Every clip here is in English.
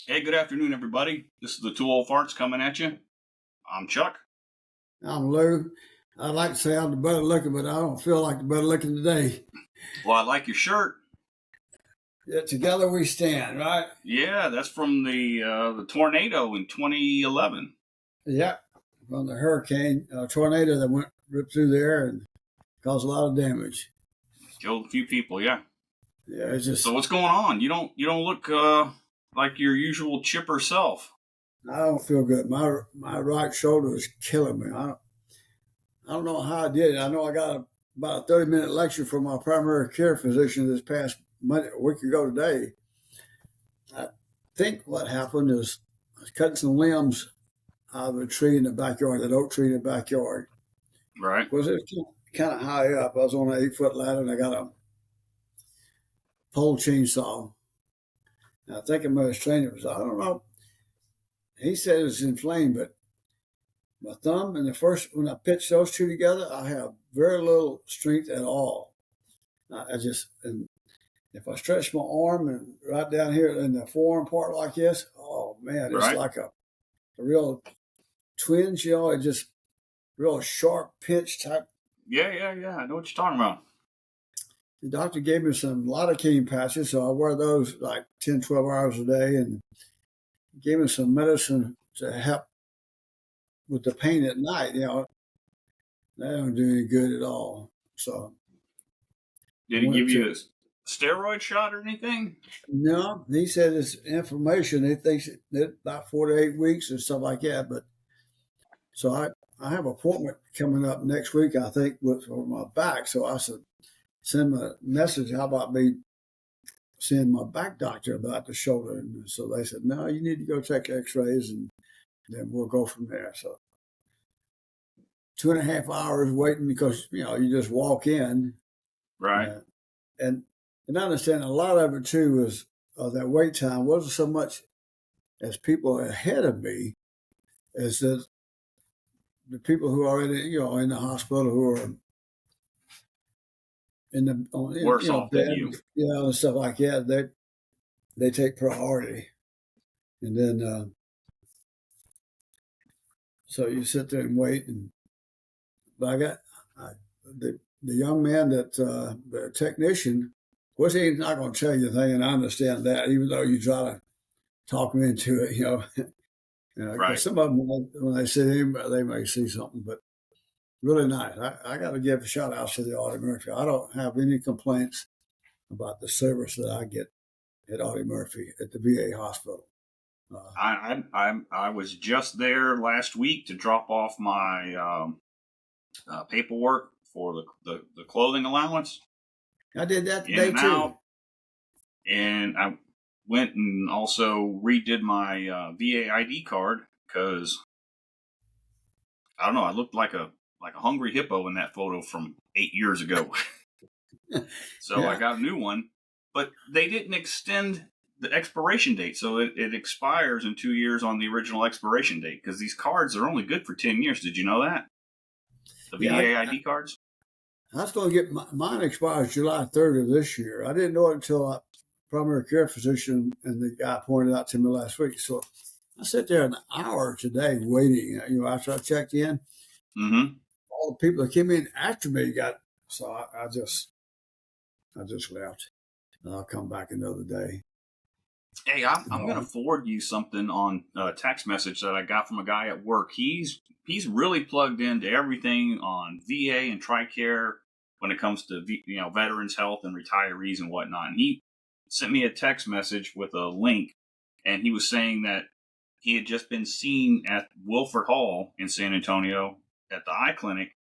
Hey, good afternoon, everybody. This is the Two Old Farts coming at you. I'm Chuck. I'm Lou. I'd like to say I'm the better looking, but I don't feel like the better looking today. Well, I like your shirt. Yeah, together we stand, right? Yeah, that's from the tornado in 2011. Yeah. From the hurricane, tornado that went ripped through there and caused a lot of damage. Killed a few people. Yeah. Yeah, it's So just what's going on? You don't look like your usual chipper self. I don't feel good. My right shoulder is killing me. I don't know how I did it. I know I got about a 30-minute lecture from my primary care physician this past Monday, a week ago today. I think what happened is I was cutting some limbs out of a tree in the backyard, that oak tree in the backyard. Right. Of course, it was kind of high up. I was on an 8-foot ladder and I got a pole chainsaw. And I think I might have strained it. I don't know. He said it's inflamed, but my thumb and when I pitch those two together, I have very little strength at all. And if I stretch my arm and right down here in the forearm part like this, oh man, it's Right. like a real twinge, it just real sharp pinch type. Yeah. I know what you're talking about. The doctor gave me some lidocaine patches, so I wear those like 10, 12 hours a day, and gave me some medicine to help with the pain at night. That don't do any good at all. So I Did he went give you to a steroid shot or anything? no. He said it's inflammation. He thinks it about 4 to 8 weeks and stuff like that. But so I have an appointment coming up next week, I think, for my back. So I said, send me a message. How about me seeing my back doctor about the shoulder? And so they said, no, you need to go take X-rays, and then we'll go from there. So 2.5 hours waiting because you just walk in, Right. uh, and and I understand a lot of it too is that wait time wasn't so much as people ahead of me as that the people who are already in the hospital, who are in the Worse off than bed, you. and stuff like that. They take priority, and then so you sit there and wait. But the young man the technician, was he's not going to tell you anything, and I understand that, even though you try to talk them into it, because Right. some of them, when they see him, they may see something, but really nice. I got to give a shout out to the Audie Murphy. I don't have any complaints about the service that I get at Audie Murphy at the VA hospital. I was just there last week to drop off my paperwork for the clothing allowance I did that in today and too. out, and I went and also redid my VA ID card because I don't know, I looked like a hungry hippo in that photo from 8 years ago. So I Yeah. got a new one, but they didn't extend the expiration date, so it expires in 2 years on the original expiration date because these cards are only good for 10 years. Did you know that? The Yeah. VA ID cards. I was going to get mine expires July 3rd of this year. I didn't know it until a primary care physician and the guy pointed out to me last week. So I sat there an hour today waiting. After I checked in, Mm-hmm. all the people that came in after me got. So I just left, and I'll come back another day. Hey, I'm gonna forward you something on a text message that I got from a guy at work. He's really plugged into everything on VA and TRICARE when it comes to veterans health and retirees and whatnot. And he sent me a text message with a link, and he was saying that he had just been seen at Wilford Hall in San Antonio at the eye clinic,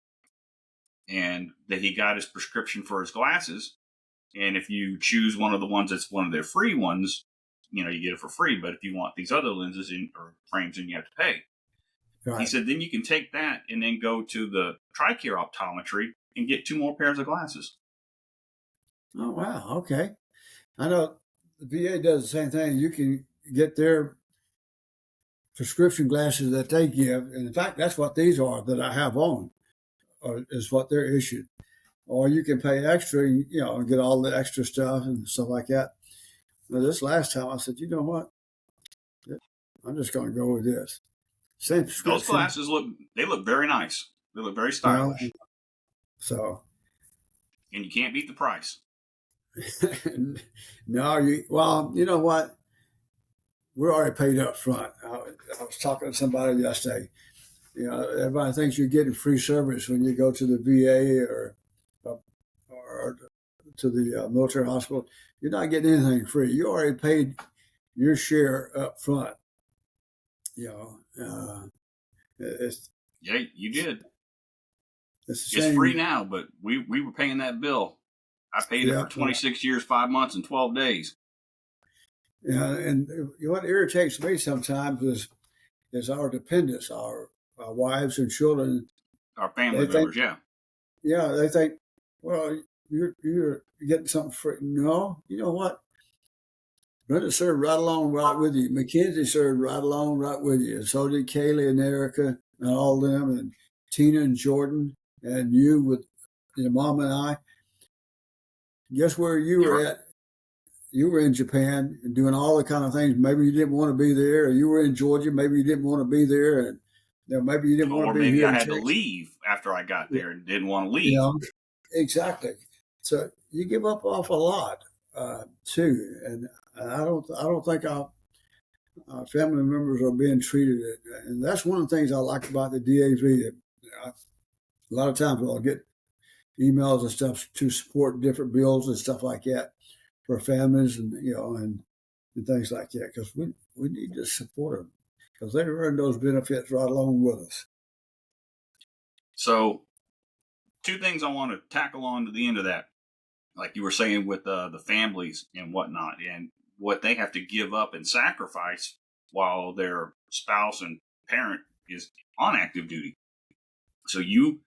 and that he got his prescription for his glasses. And if you choose one of the ones that's one of their free ones, you get it for free. But if you want these other lenses or frames, then you have to pay. He Right. said, then you can take that and then go to the TRICARE optometry and get 2 more pairs of glasses. Oh wow. Okay. I know the VA does the same thing. You can get their prescription glasses that they give, and in fact, that's what these are that I have on, is what they're issued. Or you can pay extra, and get all the extra stuff and stuff like that. But this last time, I said, you know what? I'm just going to go with this. Same Those prescription, glasses look very nice. They look very you know. stylish, So and you can't beat the price. no, you know what? We're already paid up front. I was talking to somebody yesterday. You know, everybody thinks you're getting free service when you go to the VA or to the military hospital. You're not getting anything free. You already paid your share up front. You know, it's Yeah, you did. it's a It's free shame. now, but we were paying that bill. I paid it Yeah, for 26 years, 5 months, and 12 days. yeah. And what irritates me sometimes is our dependents, our wives and children. Our family They think, members, yeah. yeah, they think, well, you're getting something free. No, you know what? Brenda served right along right with you. Mackenzie served right along right with you. And so did Kaylee and Erica and all them, and Tina and Jordan, and you with your mom and I. Guess where you were You're at? You were in Japan and doing all the kind of things. Maybe you didn't want to be there, or you were in Georgia. Maybe you didn't want to be there, and maybe you didn't want or to be maybe here I in had to Texas. leave after I got there and didn't want to You leave. know, exactly. So you give up off a lot too, and I don't think our family members are being treated, and that's one of the things I like about the DAV. That a lot of times I'll get emails and stuff to support different bills and stuff like that for families, and and things like that, because we need to support them because they earn those benefits right along with us. So, two things I want to tackle on to the end of that, like you were saying with the families and whatnot, and what they have to give up and sacrifice while their spouse and parent is on active duty. So you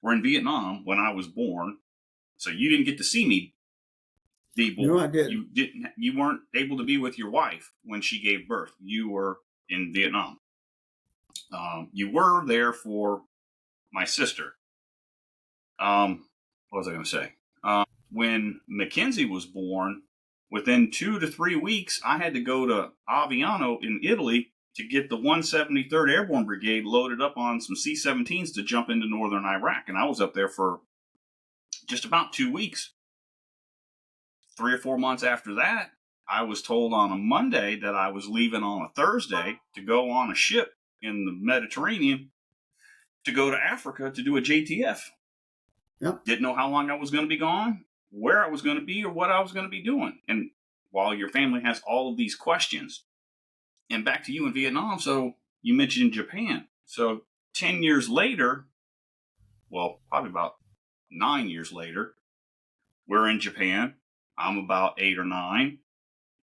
were in Vietnam when I was born, so you didn't get to see me be No, born. I didn't. You weren't able to be with your wife when she gave birth. You were in Vietnam. You were there for my sister. What was I going to say? When Mackenzie was born, within 2 to 3 weeks, I had to go to Aviano in Italy to get the 173rd Airborne Brigade loaded up on some C-17s to jump into northern Iraq. And I was up there for just about 2 weeks. 3 or 4 months after that, I was told on a Monday that I was leaving on a Thursday to go on a ship in the Mediterranean to go to Africa to do a JTF. Yep. Didn't know how long I was going to be gone, where I was going to be, or what I was going to be doing. And while your family has all of these questions, and back to you in Vietnam, so you mentioned Japan. So 10 years later, well, probably about 9 years later, we're in Japan. I'm about 8 or 9.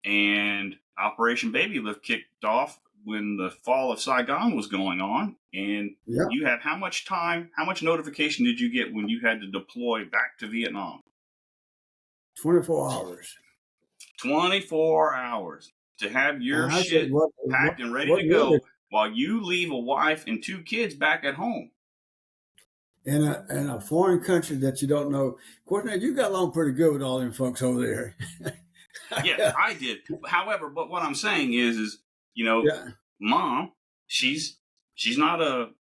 And Operation Baby Lift kicked off when the fall of Saigon was going on. And Yeah, you had how much time, how much notification did you get when you had to deploy back to Vietnam? 24 hours. 24 hours to have your And I said, shit packed and ready what to really go while you leave a wife and 2 kids back at home. in a foreign country that you don't know? Of course, now you got along pretty good with all them folks over there. Yeah, I did. However, but what I'm saying is, Yeah, mom, she's not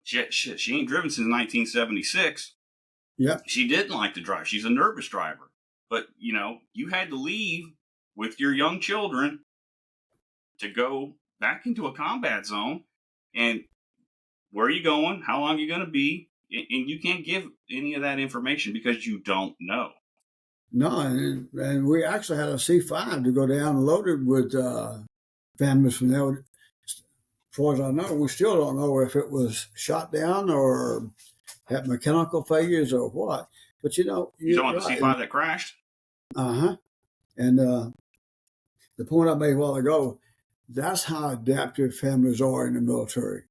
she ain't driven since 1976. yeah. She didn't like to drive. She's a nervous driver. But, you had to leave with your young children to go back into a combat zone. And where are you going? How long are you going to be? And you can't give any of that information because you don't know. No, and we actually had a C5 to go down loaded with families from there. As far as I know, we still don't know if it was shot down or had mechanical failures or what. But You you're talking about the right. C5 that crashed? Uh-huh. And the point I made a while ago, that's how adaptive families are in the military.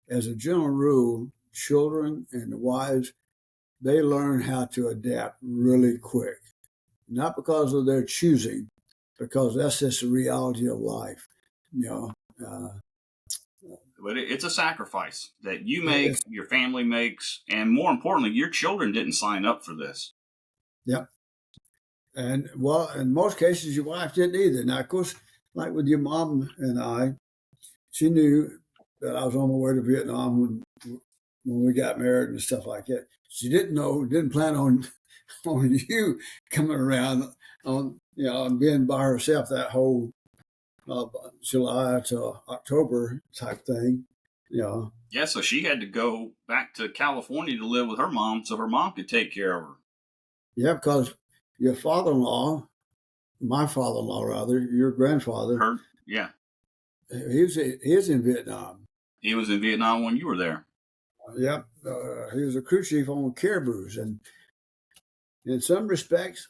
As a general rule, children and the wives, they learn how to adapt really quick. Not because of their choosing, because that's just the reality of life. You know, uh, But it's a sacrifice that you make, it's, your family makes, and more importantly, your children didn't sign up for this. yeah. And well, in most cases, your wife didn't either. Now, of course, like with your mom and I, she knew that I was on my way to Vietnam when we got married and stuff like that. She didn't plan on you coming around on and being by herself that whole July to October type thing. Yeah, so she had to go back to California to live with her mom so her mom could take care of her. Yeah, because your father-in-law, my father-in-law rather, your grandfather, Yeah. He was in Vietnam. He was in Vietnam when you were there. Yep. He was a crew chief on caribous. And in some respects,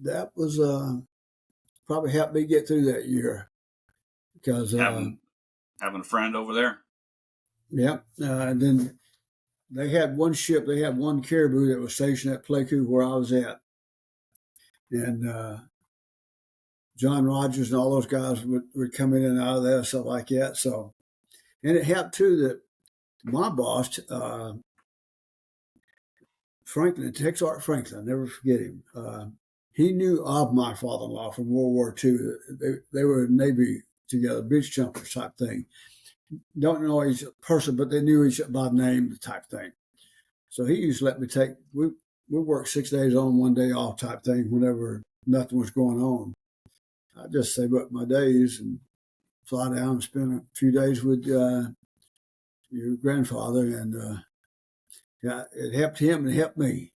that was probably helped me get through that year. Because having a friend over there. Yep. And then they had one ship, they had one caribou that was stationed at Pleiku where I was at. And John Rogers and all those guys would come in and out of there, stuff like that. So, and it helped too that my boss, Franklin, Tex Art Franklin, I'll never forget him. He knew of my father-in-law from World War II. They were Navy together, beach jumpers type thing. Don't know each person, but they knew each by name type thing. So he used to let me we worked 6 days on, 1 day off type thing whenever nothing was going on. I just save up my days and fly down and spend a few days with your grandfather, and yeah, it helped him and it helped me.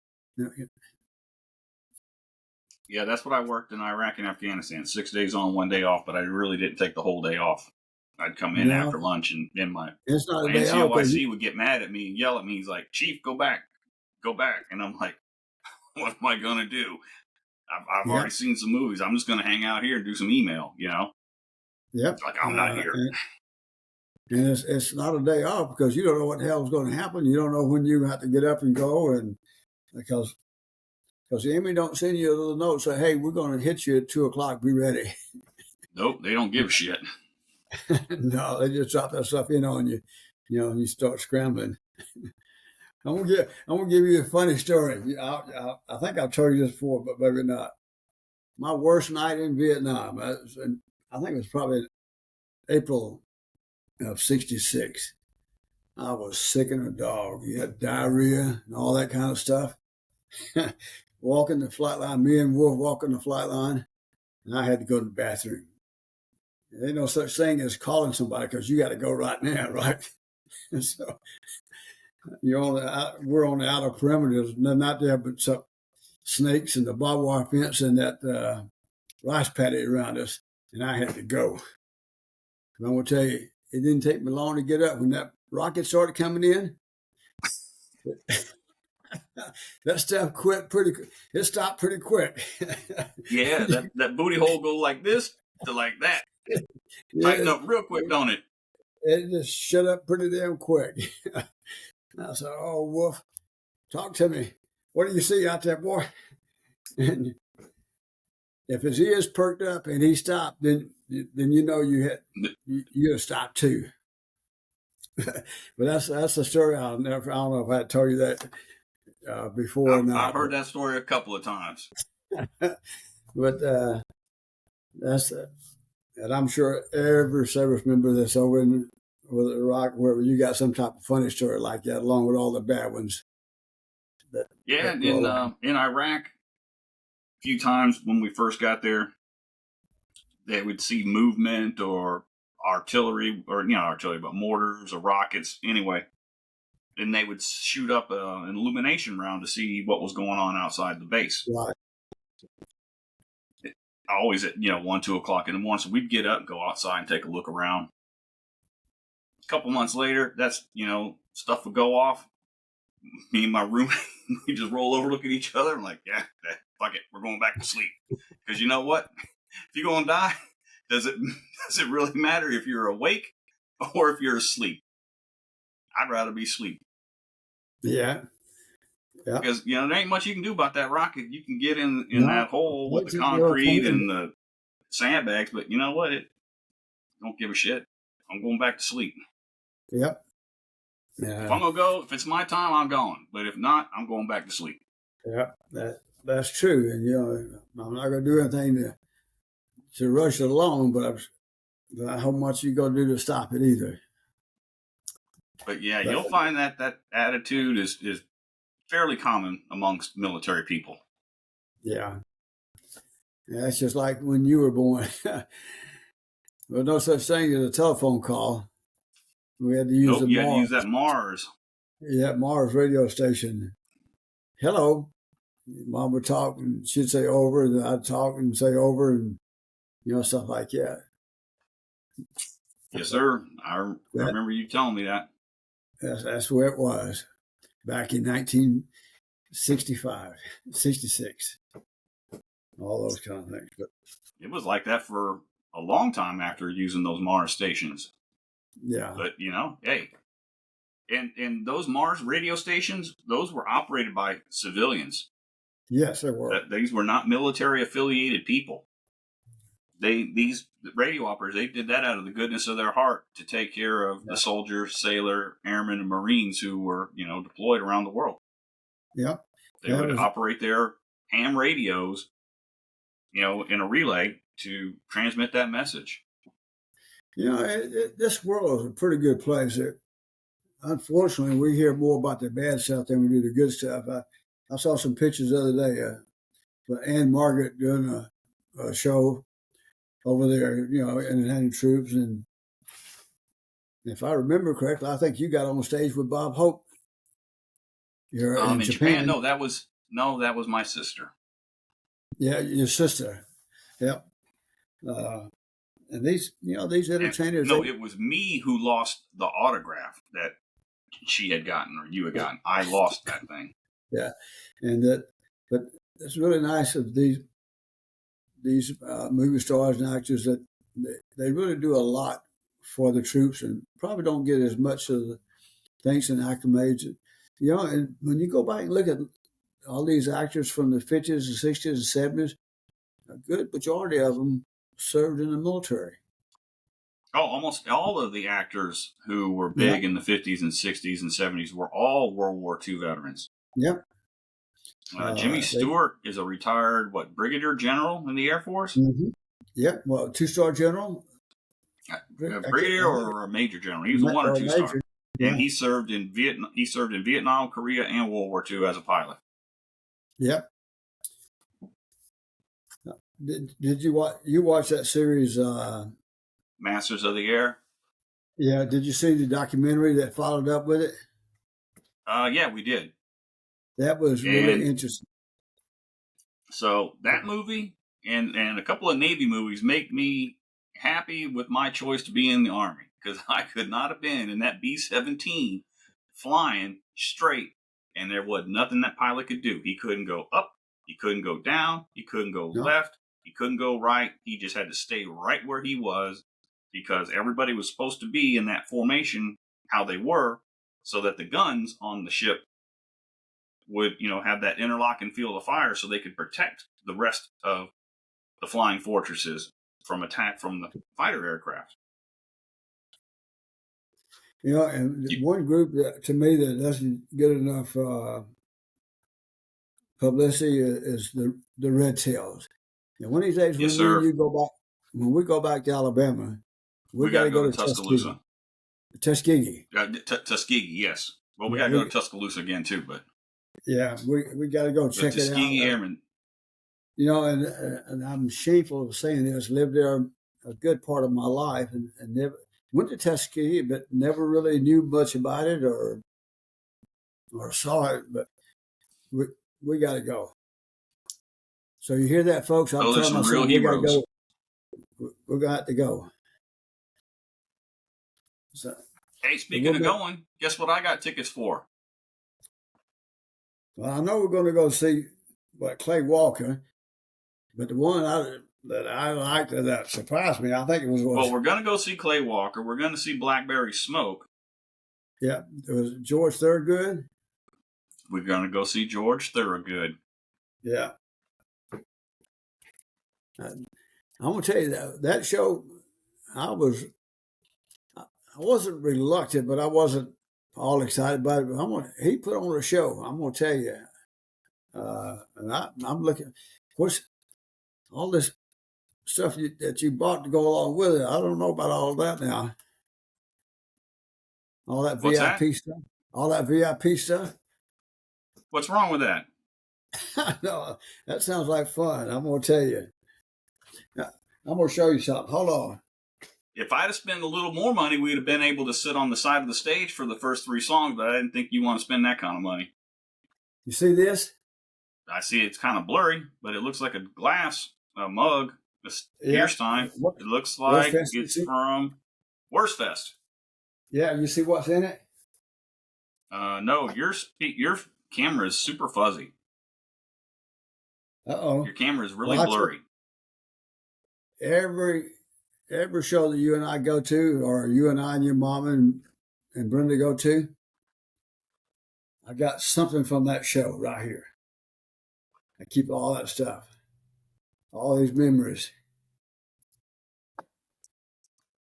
Yeah, that's what I worked in Iraq and Afghanistan. 6 days on, 1 day off, but I really didn't take the whole day off. I'd come in after lunch, and then my NCOIC would get mad at me and yell at me. He's like, "Chief, go back. And I'm like, "What am I gonna do? I've already seen some movies. I'm just gonna hang out here and do some email." Yep. It's like I'm not here. And it's not a day off because you don't know what the hell is going to happen. You don't know when you have to get up and go, and because the enemy don't send you a little note say, "Hey, we're going to hit you at 2:00. Be ready." Nope, they don't give a shit. No, they just drop that stuff in on you, and you start scrambling. I'm gonna give you a funny story. I think I've told you this before, but maybe not. My worst night in Vietnam. I think it was probably April of '66. I was sick in a dog. You had diarrhea and all that kind of stuff. Walking the flight line, me and Wolf walking the flight line, and I had to go to the bathroom. There ain't no such thing as calling somebody because you got to go right now, right? So we're on the outer perimeters, not there, but some snakes and the barbed wire fence and that rice paddy around us, and I had to go. And I'm gonna tell you, it didn't take me long to get up when that rocket started coming in. That stuff it stopped pretty quick. Yeah, that booty hole go like this to like that. Tighten up real quick, don't it? It just shut up pretty damn quick. I said, "Oh, Wolf, talk to me. What do you see out there, boy?" And if his ears perked up and he stopped, then you know you had stopped too. But that's the story. I don't know if I told you that before or not. I've heard that story a couple of times. But that's and I'm sure every service member that's over in Iraq, wherever, you got some type of funny story like that, along with all the bad ones. In Iraq, a few times when we first got there, they would see movement or artillery, or artillery, but mortars or rockets. Anyway, and they would shoot up an illumination round to see what was going on outside the base. Right. Always at 1, 2 o'clock in the morning. So we'd get up and go outside and take a look around. A couple months later, that's stuff would go off. Me and my roommate, we just roll over, look at each other, and like, yeah, fuck it, we're going back to sleep. Because you know what? If you're gonna die, does it really matter if you're awake or if you're asleep? I'd rather be asleep. Yeah. Yeah. Because there ain't much you can do about that rocket. You can get in that hole with the concrete and the sandbags, but you know what? Don't give a shit. I'm going back to sleep. Yep. Yeah. If I'm gonna go, if it's my time, I'm going. But if not, I'm going back to sleep. Yeah, that's true. And I'm not gonna do anything to rush it along, but Not how much you gonna do to stop it either. But yeah, But you'll find that attitude is fairly common amongst military people. yeah, it's just like when you were born. There's no such thing as a telephone call. We had to use Nope, the you had to Mars, use that Mars. yeah, Mars radio station. Hello, Mom would talk and she'd say over, and I'd talk and say over, and stuff like that. Yes, sir. I That remember you telling me that. that's where it was back in 1965, 66, all those kind of things. But It was like that for a long time after using those Mars stations. yeah, But hey, and those Mars radio stations, those were operated by civilians. yes, they were. These were not military affiliated people. These radio operators, they did that out of the goodness of their heart to take care of the soldiers, sailor, airmen, and Marines who were deployed around the world. Yep. They would operate their ham radios, in a relay to transmit that message. This world is a pretty good place. Unfortunately, we hear more about the bad stuff than we do the good stuff. I saw some pictures the other day with Ann Margaret doing a show over there, in the troops. And if I remember correctly, I think you got on stage with Bob Hope. You're in Japan. No, that was my sister. Yeah, your sister. Yep. And these entertainers. It was me who lost the autograph that she had gotten or you had gotten. I lost that thing. Yeah, but it's really nice of these movie stars and actors that they really do a lot for the troops and probably don't get as much of the thanks and acclimates. And when you go back and look at all these actors from the 50s and 60s and 70s, a good majority of them served in the military. Oh, almost all of the actors who were big in the 50s and 60s and 70s were all World War II veterans. Yep. Jimmy Stewart is a retired, brigadier general in the Air Force? Mm-hmm. Yep. Well, 2-star general. Brigadier or a major general. He was a 1 or 2 star. Yeah. And he served in Vietnam, Korea, and World War II as a pilot. Yep. Did you watch that series? Masters of the Air. Yeah. Did you see the documentary that followed up with it? Yeah, we did. That was really interesting. So that movie and a couple of Navy movies make me happy with my choice to be in the Army, because I could not have been in that B-17 flying straight, and there was nothing that pilot could do. He couldn't go up, he couldn't go down, he couldn't go left, he couldn't go right. He just had to stay right where he was, because everybody was supposed to be in that formation how they were, so that the guns on the ship would, have that interlocking field of fire so they could protect the rest of the flying fortresses from attack from the fighter aircraft. And one group that, to me, that doesn't get enough publicity is the Red Tails. And one of these days, when we go back to Alabama, we got to go to Tuscaloosa. Tuskegee. Tuskegee, yes. Well, we got to go to Tuscaloosa again too, but yeah, we got to go check it out. Tuskegee Airmen. And I'm shameful of saying this. Lived there a good part of my life, and never went to Tuskegee, but never really knew much about it or saw it. But we got to go. So you hear that, folks? I'm telling my son, we got to go. We're going to have to go. So, hey, speaking of going, guess what I got tickets for? Well, I know we're going to go see Clay Walker, but the one that I liked that surprised me, I think it was. Well, we're going to go see Clay Walker. We're going to see Blackberry Smoke. Yeah, it was George Thorogood. We're going to go see George Thorogood. Yeah. I'm going to tell you that show, I wasn't reluctant, but I wasn't all excited about it. But he put on a show. I'm going to tell you. And I'm looking, of course, all this stuff that you bought to go along with it. I don't know about all that now. All that What's that? VIP stuff. All that VIP stuff. What's wrong with that? No, that sounds like fun. I'm gonna tell you. I'm gonna show you something. Hold on. If I'd have spent a little more money, we'd have been able to sit on the side of the stage for the first 3 songs, but I didn't think you want to spend that kind of money. You see this? I see it's kind of blurry, but it looks like a glass, a mug, a beer stein. It looks like it's from Worst Fest. Yeah, you see what's in it? No, your camera is super fuzzy. Uh-oh. Your camera is really blurry. Every show that you and I go to, or you and I and your mom and Brenda go to, I got something from that show right here. I keep all that stuff, all these memories.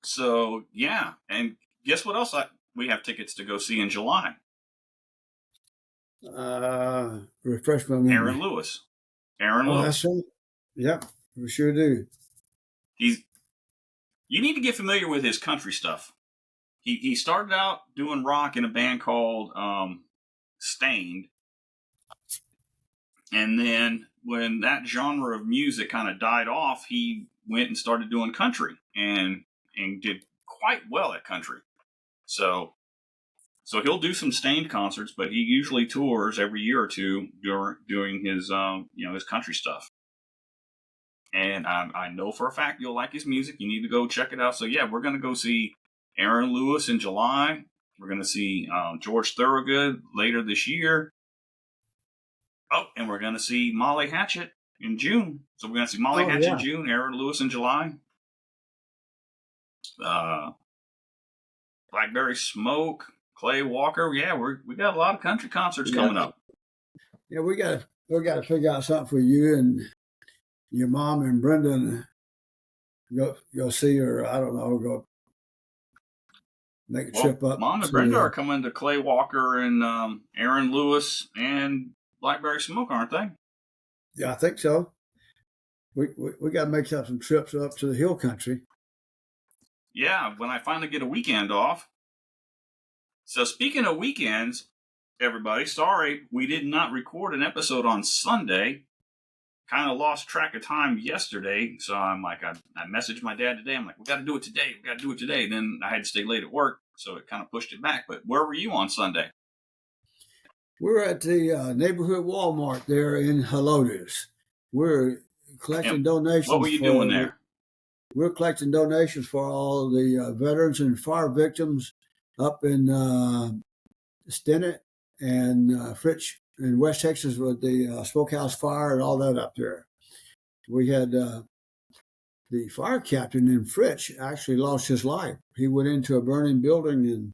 So, yeah. And guess what else we have tickets to go see in July? Refresh my memory. Aaron Lewis. Aaron Lewis. Yep, we sure do. You need to get familiar with his country stuff. He started out doing rock in a band called Stained. And then when that genre of music kind of died off, he went and started doing country and did quite well at country. So he'll do some Stained concerts, but he usually tours every year or two doing his his country stuff. And I know for a fact you'll like his music. You need to go check it out. So yeah, we're gonna go see Aaron Lewis in July. We're gonna see George Thorogood later this year. Oh, and we're gonna see Molly Hatchet in June. So we're gonna see Molly Hatchet in June, Aaron Lewis in July. Blackberry Smoke, Clay Walker. Yeah, we got a lot of country concerts coming up. Yeah, we got to figure out something for you and your mom and Brenda. Go see her. I don't know. Go make a trip up. Mom and Brenda are coming to Clay Walker and Aaron Lewis and Blackberry Smoke, aren't they? Yeah, I think so. We got to make some trips up to the hill country. Yeah, when I finally get a weekend off. So speaking of weekends, everybody, sorry we did not record an episode on Sunday. Kind of lost track of time yesterday, so I'm like, I messaged my dad today. I'm like, we got to do it today. Then I had to stay late at work, so it kind of pushed it back. But where were you on Sunday? We're at the neighborhood Walmart there in Helotes. We're collecting donations. What were you doing there? We're collecting donations for all the veterans and fire victims up in Stinnett and Fritch in West Texas with the Smokehouse fire and all that up there. We had the fire captain in Fritch actually lost his life. He went into a burning building, and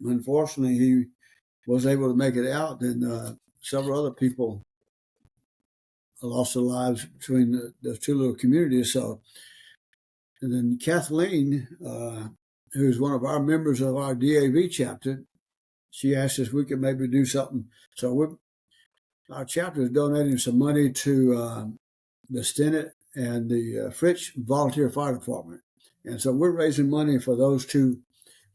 unfortunately he was able to make it out. And several other people lost their lives between the two little communities. So, and then Kathleen, who's one of our members of our DAV chapter, she asked us if we could maybe do something. So our chapter is donating some money to the Stinnett and the Fritch Volunteer Fire Department. And so we're raising money for those two,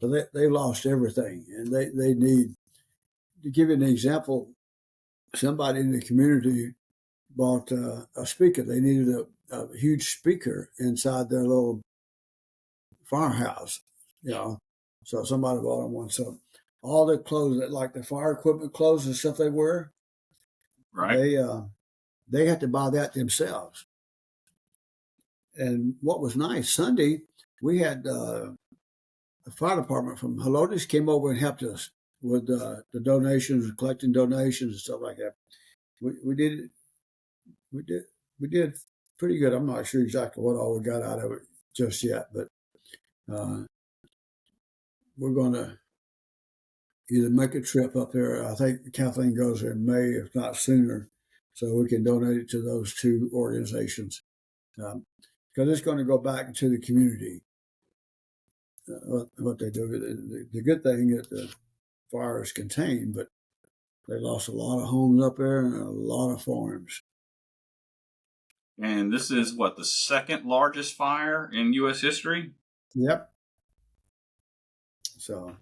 but they lost everything. And they need, to give you an example, somebody in the community bought a speaker. They needed a huge speaker inside their little firehouse, So somebody bought them one. So all the clothes, like the fire equipment clothes and stuff they wear, right? They had to buy that themselves. And what was nice, Sunday, we had the fire department from Helotes came over and helped us with the donations, collecting donations and stuff like that. We did pretty good. I'm not sure exactly what all we got out of it just yet, but we're going to either make a trip up there. I think Kathleen goes there in May, if not sooner, so we can donate it to those two organizations. Because it's going to go back to the community, what they do. The good thing is the fire is contained, but they lost a lot of homes up there and a lot of farms. And this is what, the second largest fire in U.S. history? Yep. So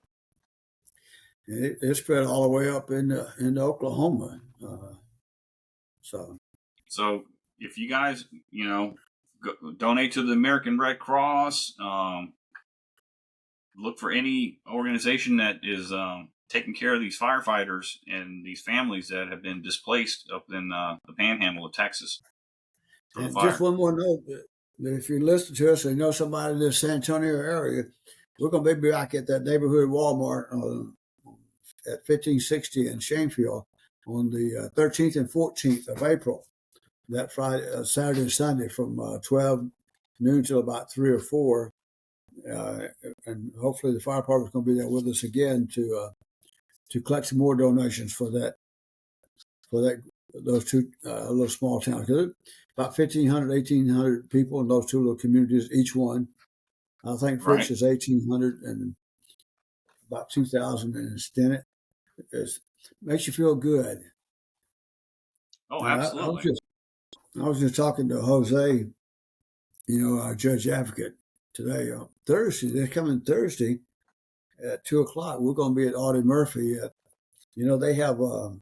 it spread all the way up into Oklahoma. So So if you guys, donate to the American Red Cross, look for any organization that is taking care of these firefighters and these families that have been displaced up in the Panhandle of Texas for the and just fire. one more note: that if you listen to us and you know somebody in the San Antonio area, we're going to be back at that neighborhood Walmart at 1560 in Shanefield on the 13th and 14th of April. That Friday, Saturday, and Sunday from 12 noon till about 3 or 4. And hopefully the fire department's going to be there with us again to collect some more donations for those two little small towns. Cause about 1,500, 1,800 people in those two little communities, each one. I think Fritz Right? is 1,800 and about 2,000 in Stinnett. It makes you feel good. Oh, I was absolutely. just talking to Jose, our judge advocate today. Thursday, they're coming Thursday at 2:00. We're going to be at Audie Murphy. They have a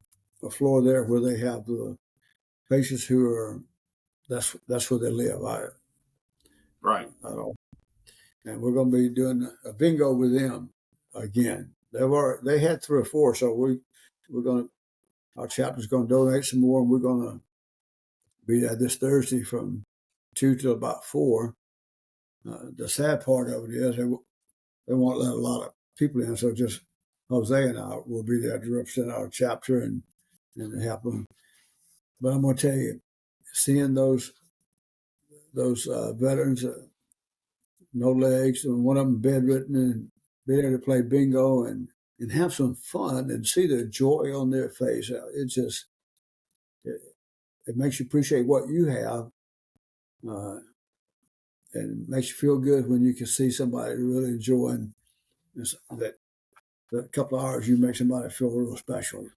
floor there where they have the patients who are that's where they live. Right. I don't, and we're going to be doing a bingo with them again. They had 3 or 4, so we're going to our chapter's going to donate some more, and we're going to be there this Thursday from 2 till about 4. The sad part of it is they won't let a lot of people in, so just Jose and I will be there to represent our chapter and help them. But I'm going to tell you, seeing those veterans, no legs, and one of them bedridden, and be able to play bingo and have some fun and see the joy on their face, it makes you appreciate what you have, uh, and it makes you feel good when you can see somebody really enjoying that couple of hours. You make somebody feel real special.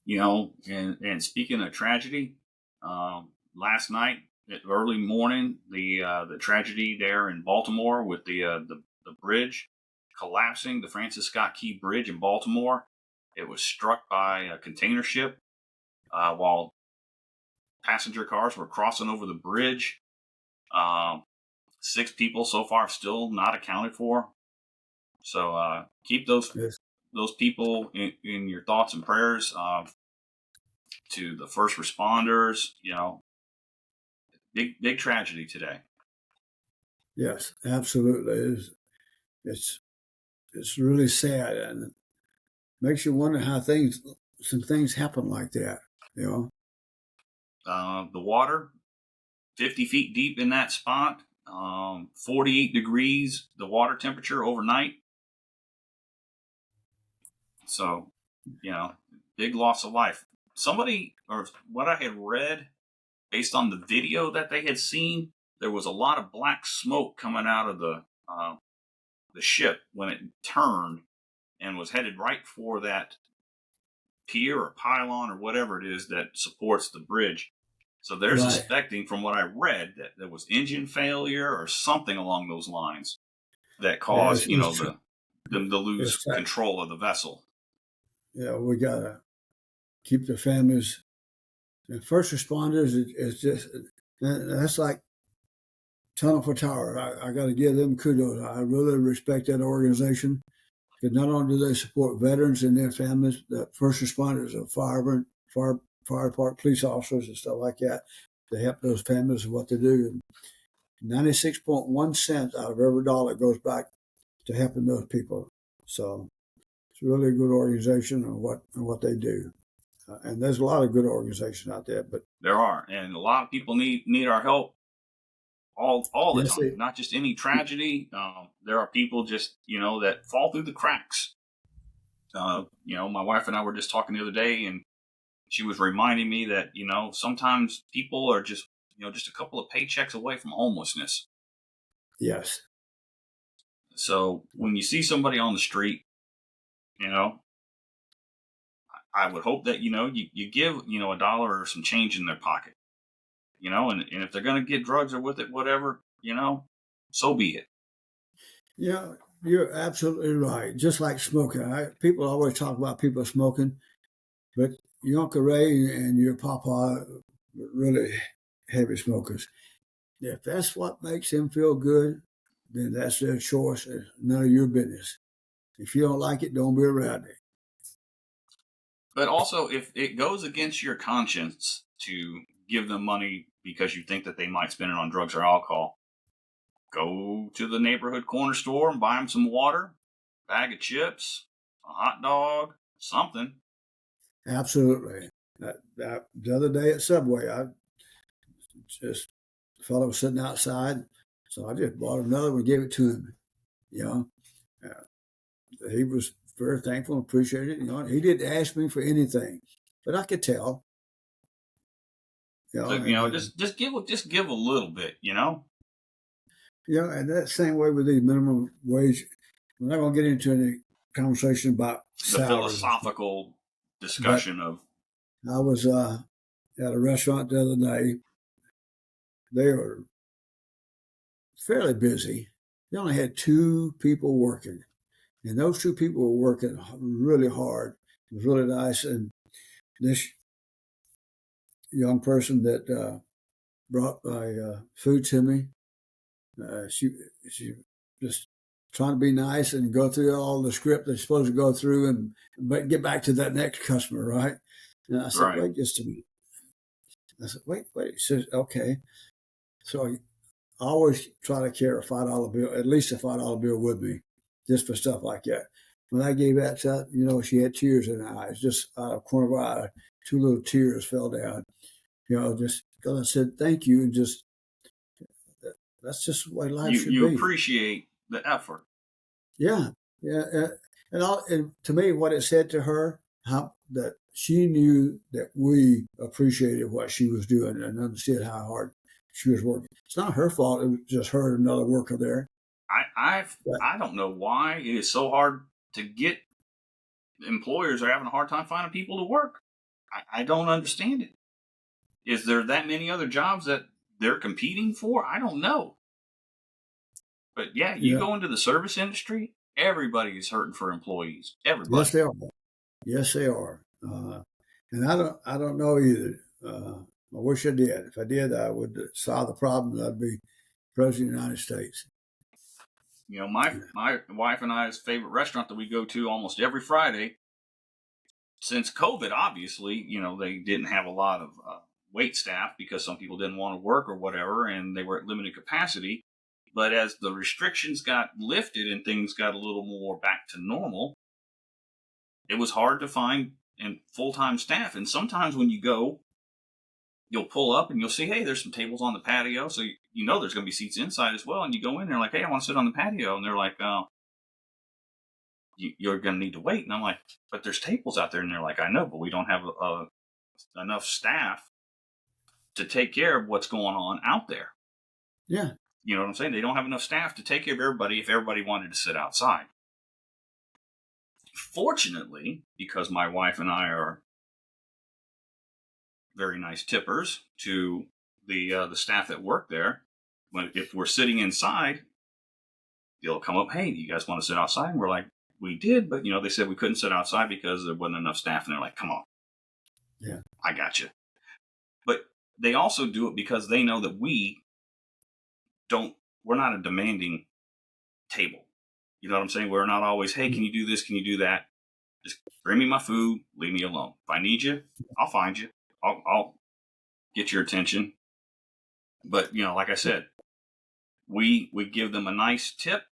And speaking of tragedy, last night at early morning, the tragedy there in Baltimore with the bridge collapsing, the Francis Scott Key Bridge in Baltimore. It was struck by a container ship while passenger cars were crossing over the bridge. 6 people so far still not accounted for. So keep Yes, those people in your thoughts and prayers. To the first responders, big tragedy today. yes, absolutely. It's it's really sad, and it makes you wonder how some things happen like that. You know, The water, 50 feet deep in that spot, 48 degrees, the water temperature overnight. So, you know, big loss of life. Somebody, or what I had read, based on the video that they had seen, there was a lot of black smoke coming out of the ship when it turned and was headed right for that pier or pylon or whatever it is that supports the bridge. So they're right? suspecting, from what I read, that there was engine failure or something along those lines that Yeah, caused, them to lose it's control of the vessel. we gotta keep the families and first responders. It's just that's like Tunnel for Tower. I got to give them kudos. I really respect that organization because not only do they support veterans and their families, the first responders, firemen, fire department, police officers, and stuff like that. They help those families with what they do. And 96.1 cents out of every dollar goes back to helping those people. So it's really a good organization and what they do. And there's a lot of good organizations out there, but There are, and a lot of people need our help all the yes, time. Not just any tragedy. There are people just that fall through the cracks. My wife and I were just talking the other day, and she was reminding me that sometimes people are just a couple of paychecks away from homelessness. yes, So when you see somebody on the street, you know, I would hope that you give $1 or some change in their pocket. And if they're going to get drugs or with it, whatever, so be it. Yeah, you're absolutely right. Just like smoking, people always talk about people smoking, but your Uncle Ray and your Papa are really heavy smokers. If that's what makes them feel good, then that's their choice. It's none of your business. If you don't like it, don't be around it. But also, if it goes against your conscience to give them money because you think that they might spend it on drugs or alcohol, go to the neighborhood corner store and buy them some water, bag of chips, a hot dog, something. Absolutely. The other day at Subway, I just the fellow was sitting outside, so I just bought another one, and gave it to him. You know, he was very thankful and appreciated it. He didn't ask me for anything, but I could tell. So just give a little bit. And that same way with these minimum wage. We're not going to get into any conversation about The salaries, philosophical but discussion of. I was at a restaurant the other day. They were fairly busy. They only had two people working, and those two people were working really hard. It was really nice. And this young person that brought my food to me, she just trying to be nice and go through all the script they're supposed to go through, but get back to that next customer, right? And I said, Right. wait just a minute. I said, wait. She says, okay. So I always try to carry a $5 bill, at least a $5 bill with me, just for stuff like that. When I gave that to her, she had tears in her eyes, just out of the corner of her eye, two little tears fell down. Just because I said thank you, and just that's just the way life should You be. appreciate the effort. Yeah, yeah, and to me, what it said to her, how that she knew that we appreciated what she was doing and understood how hard she was working. It's not her fault; it was just her and another worker there. I don't know why it is so hard to get. Employers are having a hard time finding people to work. I don't understand it. Is there that many other jobs that they're competing for? I don't know. But yeah, you Yeah, go into the service industry, everybody is hurting for employees. Everybody. yes, they are. Yes, they are. And I don't know either. I wish I did. If I did, I would solve the problem. I'd be president of the United States. My wife and I's favorite restaurant that we go to almost every Friday since COVID, obviously, they didn't have a lot of wait staff because some people didn't want to work or whatever, and they were at limited capacity. But as the restrictions got lifted and things got a little more back to normal, it was hard to find and full-time staff. And sometimes when you go, you'll pull up and you'll see, hey, there's some tables on the patio. So there's going to be seats inside as well. And you go in there like, hey, I want to sit on the patio. And they're like, oh, you're going to need to wait. And I'm like, but there's tables out there. And they're like, I know, but we don't have enough staff to take care of what's going on out there. Yeah. You know what I'm saying? They don't have enough staff to take care of everybody if everybody wanted to sit outside. Fortunately, because my wife and I are very nice tippers to the staff that work there, if we're sitting inside, they'll come up, hey, do you guys want to sit outside? And we're like, we did, but they said we couldn't sit outside because there wasn't enough staff. And they're like, come on. Yeah. I got you. But they also do it because they know that we're not a demanding table. You know what I'm saying? We're not always, hey, can you do this? Can you do that? Just bring me my food. Leave me alone. If I need you, I'll find you. I'll get your attention. But, like I said, we give them a nice tip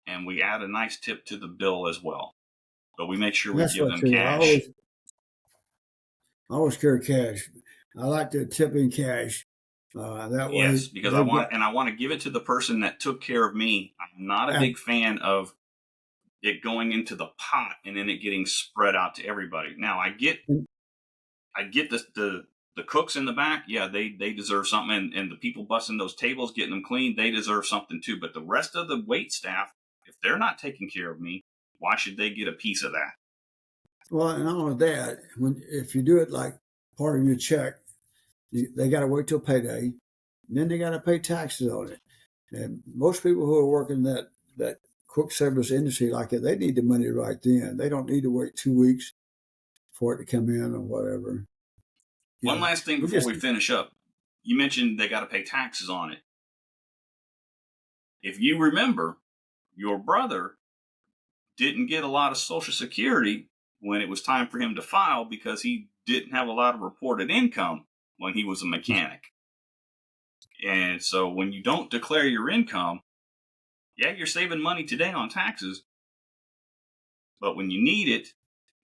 and we add a nice tip to the bill as well. But we make sure we give them cash. I always carry cash. I like to tip in cash. That way, yes, because I want to give it to the person that took care of me. I'm not a big fan of it going into the pot and then it getting spread out to everybody. Now I get the cooks in the back. Yeah, they deserve something, and the people busting those tables, getting them clean, they deserve something too. But the rest of the wait staff, if they're not taking care of me, why should they get a piece of that? Well, and not only that, if you do it like part of your check, They got to wait till payday, and then they got to pay taxes on it. And most people who are working that quick service industry like that, they need the money right then. They don't need to wait 2 weeks for it to come in or whatever. One last thing before we finish up. You mentioned they got to pay taxes on it. If you remember, your brother didn't get a lot of Social Security when it was time for him to file because he didn't have a lot of reported income when he was a mechanic. And so when you don't declare your income, yeah, you're saving money today on taxes, but when you need it,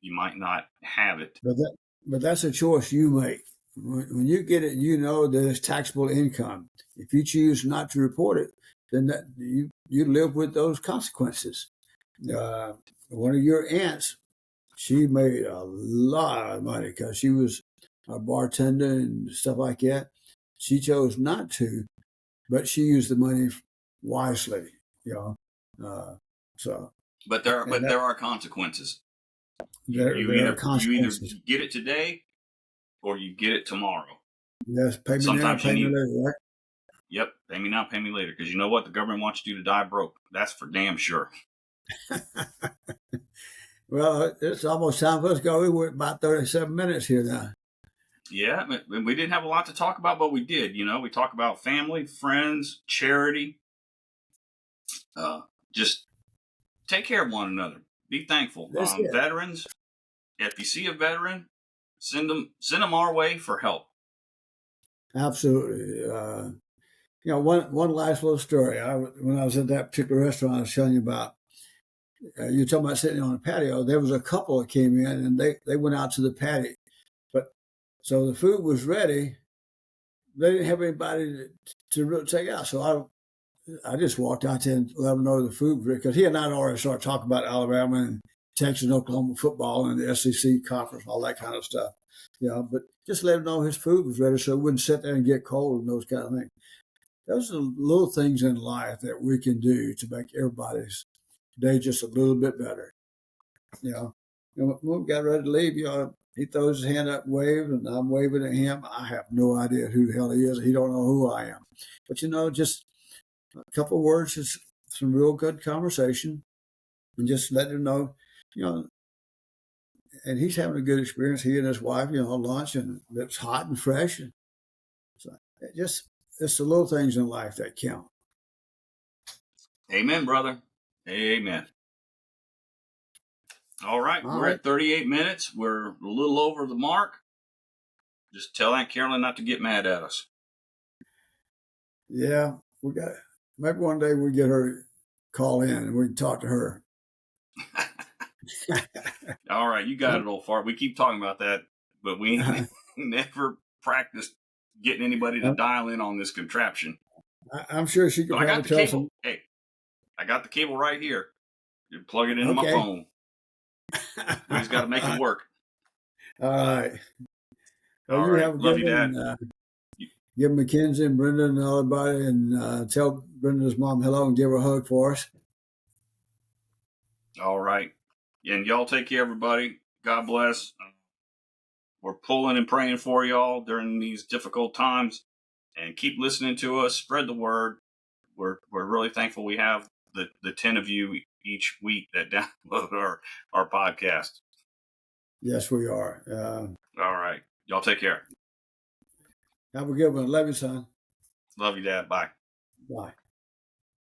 you might not have it. But that's a choice you make. When you get it, you know that it's taxable income. If you choose not to report it, then you live with those consequences. One of your aunts, she made a lot of money because she was a bartender and stuff like that. She chose not to, but she used the money wisely, So, but there are consequences. There are consequences. You either get it today or you get it tomorrow. Yes, pay me now, pay me later, right? Yep, pay me now, pay me later. Because you know what? The government wants you to die broke. That's for damn sure. Well, it's almost time for us to go. We're about 37 minutes here now. Yeah, we didn't have a lot to talk about, but we did. We talk about family, friends, charity. Just take care of one another. Be thankful. Veterans, if you see a veteran, send them our way for help. Absolutely. One last little story. When I was at that particular restaurant I was telling you about, you're talking about sitting on a patio. There was a couple that came in and they went out to the patio. So the food was ready. They didn't have anybody to really take out. So I just walked out there and let them know the food was ready. Because he and I already started talking about Alabama and Texas and Oklahoma football and the SEC conference and all that kind of stuff. But just let him know his food was ready so it wouldn't sit there and get cold and those kind of things. Those are little things in life that we can do to make everybody's day just a little bit better. When we got ready to leave, he throws his hand up and waves, and I'm waving at him. I have no idea who the hell he is. He don't know who I am. But, just a couple of words is some real good conversation and just let him know, and he's having a good experience. He and his wife, lunch, and it's hot and fresh. And so it's the little things in life that count. Amen, brother. Amen. All right. We're at 38 minutes. We're a little over the mark. Just tell Aunt Carolyn not to get mad at us. Yeah, maybe one day we get her to call in and we can talk to her. All right, you got it, old fart. We keep talking about that, but we never practiced getting anybody to dial in on this contraption. I'm sure she could probably tell some. Hey, I got the cable right here. You plug it into my phone. We just got to make it work. All right. Well, all you right. have a Love good you, one. Dad. Give Mackenzie and Brenda and everybody, and tell Brenda's mom hello and give her a hug for us. All right. And y'all take care, everybody. God bless. We're pulling and praying for y'all during these difficult times. And keep listening to us. Spread the word. We're really thankful we have the 10 of you each week that download our podcast. Yes, we are. All right. Y'all take care. Have a good one. Love you, son. Love you, Dad. Bye. Bye.